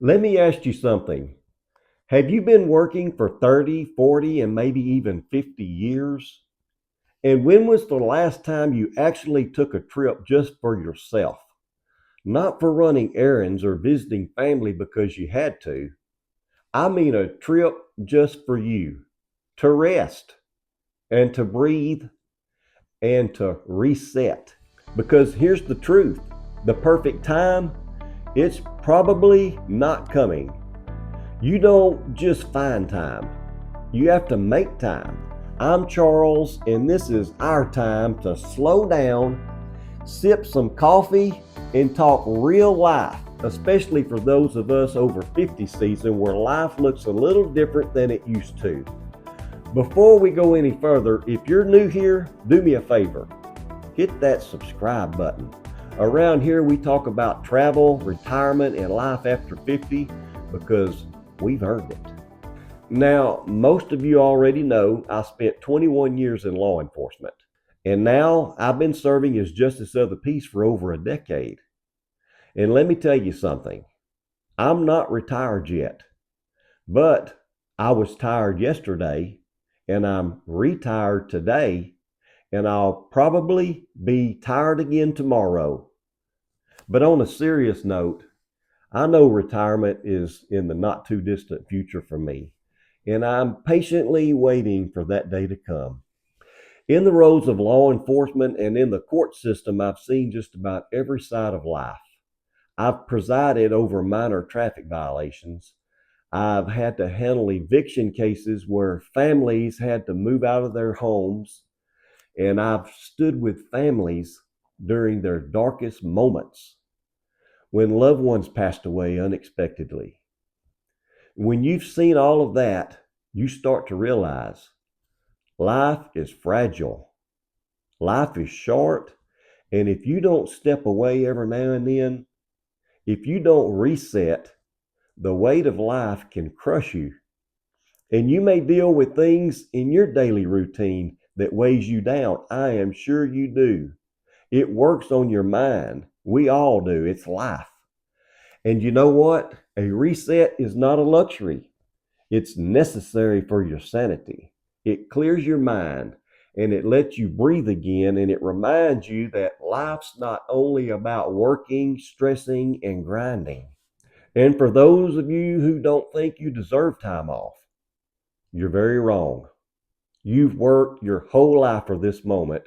Let me ask you something. Have you been working for 30, 40, and maybe even 50 years? And when was the last time you actually took a trip just for yourself? Not for running errands or visiting family because you had to. I mean a trip just for you to rest and to breathe and to reset. Because here's the truth, the perfect time, it's probably not coming. You don't just find time, you have to make time. I'm Charles, and this is our time to slow down, sip some coffee, and talk real life, especially for those of us over 50 season where life looks a little different than it used to. Before we go any further, if you're new here, do me a favor. Hit that subscribe button. Around here, we talk about travel, retirement, and life after 50 because we've earned it. Now, most of you already know I spent 21 years in law enforcement, and now I've been serving as Justice of the Peace for over a decade. And let me tell you something, I'm not retired yet, but I was tired yesterday, and I'm retired today, and I'll probably be tired again tomorrow. But on a serious note, I know retirement is in the not too distant future for me, and I'm patiently waiting for that day to come. In the roles of law enforcement and in the court system, I've seen just about every side of life. I've presided over minor traffic violations. I've had to handle eviction cases where families had to move out of their homes, and I've stood with families during their darkest moments when loved ones passed away unexpectedly. When you've seen all of that, you start to realize life is fragile, life is short, and if you don't step away every now and then, if you don't reset, the weight of life can crush you. And you may deal with things in your daily routine that weighs you down. I am sure you do. It works on your mind. We all do. It's life. And you know what? A reset is not a luxury. It's necessary for your sanity. It clears your mind and it lets you breathe again. And it reminds you that life's not only about working, stressing, and grinding. And for those of you who don't think you deserve time off, you're very wrong. You've worked your whole life for this moment,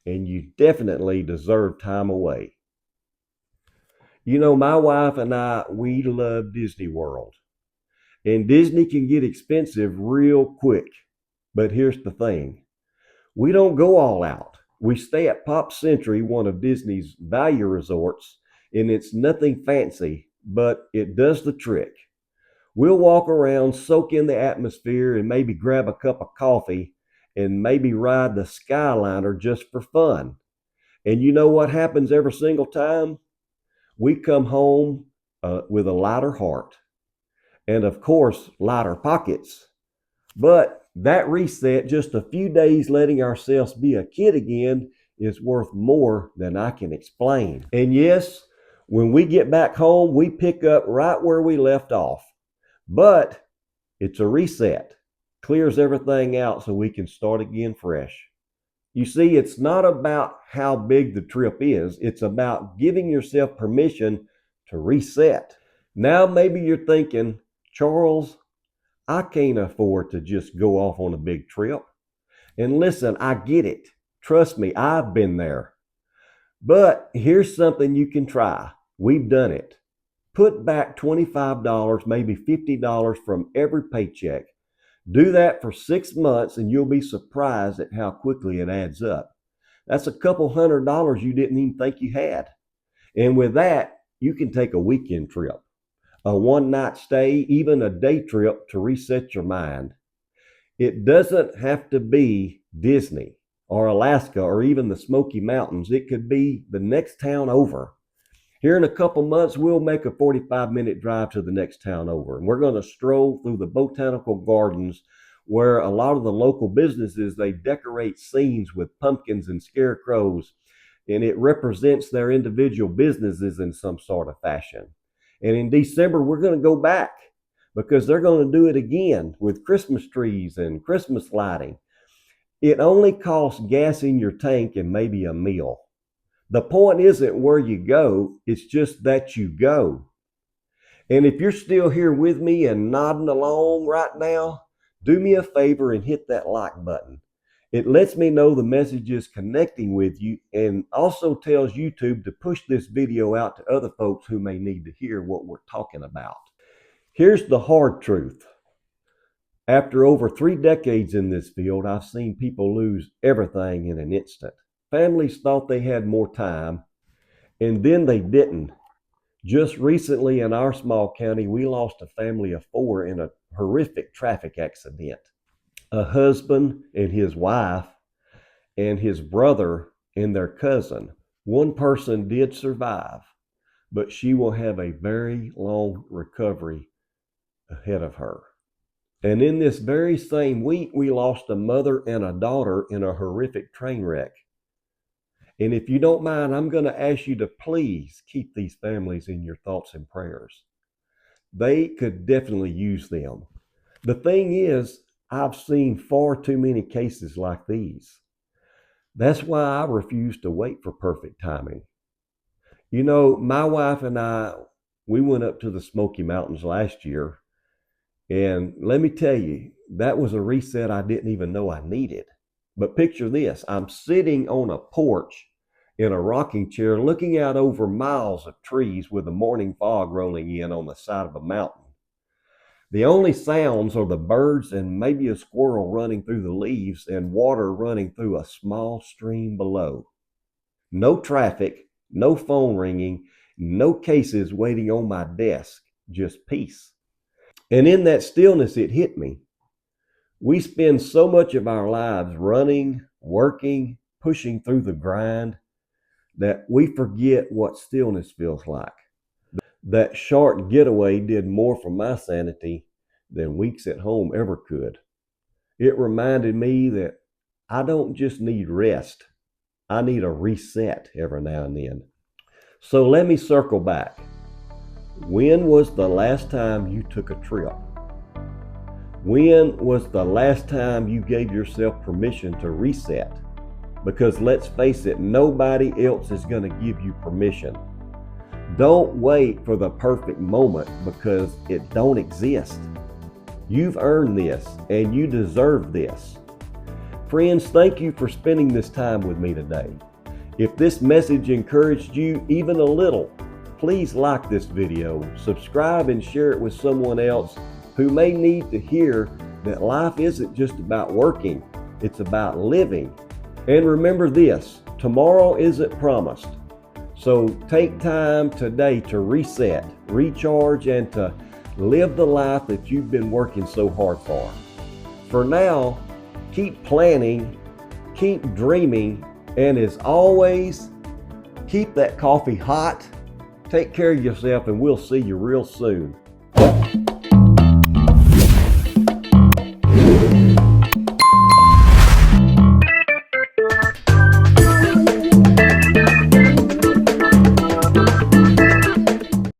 and you definitely deserve time away. You know, my wife and I, we love Disney World. And Disney can get expensive real quick. But here's the thing, we don't go all out. We stay at Pop Century, one of Disney's value resorts, and it's nothing fancy, but it does the trick. We'll walk around, soak in the atmosphere, and maybe grab a cup of coffee and maybe ride the Skyliner just for fun. And you know what happens every single time? We come home with a lighter heart and, of course, lighter pockets. But that reset, just a few days letting ourselves be a kid again, is worth more than I can explain. And yes, when we get back home, we pick up right where we left off. But it's a reset, clears everything out so we can start again fresh. You see, it's not about how big the trip is, it's about giving yourself permission to reset. Now, maybe you're thinking, Charles, I can't afford to just go off on a big trip. And listen, I get it. Trust me, I've been there. But here's something you can try. We've done it. Put back $25, maybe $50 from every paycheck. Do that for 6 months and you'll be surprised at how quickly it adds up. That's a couple $100 you didn't even think you had. And with that, you can take a weekend trip, a one night stay, even a day trip to reset your mind. It doesn't have to be Disney or Alaska or even the Smoky Mountains. It could be the next town over. Here in a couple months, we'll make a 45-minute drive to the next town over. And we're going to stroll through the botanical gardens where a lot of the local businesses, they decorate scenes with pumpkins and scarecrows. And it represents their individual businesses in some sort of fashion. And in December, we're going to go back because they're going to do it again with Christmas trees and Christmas lighting. It only costs gas in your tank and maybe a meal. The point isn't where you go, it's just that you go. And if you're still here with me and nodding along right now, do me a favor and hit that like button. It lets me know the message is connecting with you and also tells YouTube to push this video out to other folks who may need to hear what we're talking about. Here's the hard truth. After over 3 decades in this field, I've seen people lose everything in an instant. Families thought they had more time, and then they didn't. Just recently in our small county, we lost a family of 4 in a horrific traffic accident. A husband and his wife and his brother and their cousin. One person did survive, but she will have a very long recovery ahead of her. And in this very same week, we lost a mother and a daughter in a horrific train wreck. And if you don't mind, I'm going to ask you to please keep these families in your thoughts and prayers. They could definitely use them. The thing is, I've seen far too many cases like these. That's why I refuse to wait for perfect timing. You know, my wife and I, we went up to the Smoky Mountains last year. And let me tell you, that was a reset I didn't even know I needed. But picture this, I'm sitting on a porch in a rocking chair looking out over miles of trees with the morning fog rolling in on the side of a mountain. The only sounds are the birds and maybe a squirrel running through the leaves and water running through a small stream below. No traffic, no phone ringing, no cases waiting on my desk, just peace. And in that stillness, it hit me. We spend so much of our lives running, working, pushing through the grind that we forget what stillness feels like. That short getaway did more for my sanity than weeks at home ever could. It reminded me that I don't just need rest. I need a reset every now and then. So let me circle back. When was the last time you took a trip? When was the last time you gave yourself permission to reset? Because let's face it, nobody else is going to give you permission. Don't wait for the perfect moment because it don't exist. You've earned this and you deserve this. Friends, thank you for spending this time with me today. If this message encouraged you even a little, please like this video, subscribe and share it with someone else who may need to hear that life isn't just about working, it's about living. And remember this, tomorrow isn't promised. So take time today to reset, recharge, and to live the life that you've been working so hard for. For now, keep planning, keep dreaming, and as always, keep that coffee hot. Take care of yourself, and we'll see you real soon.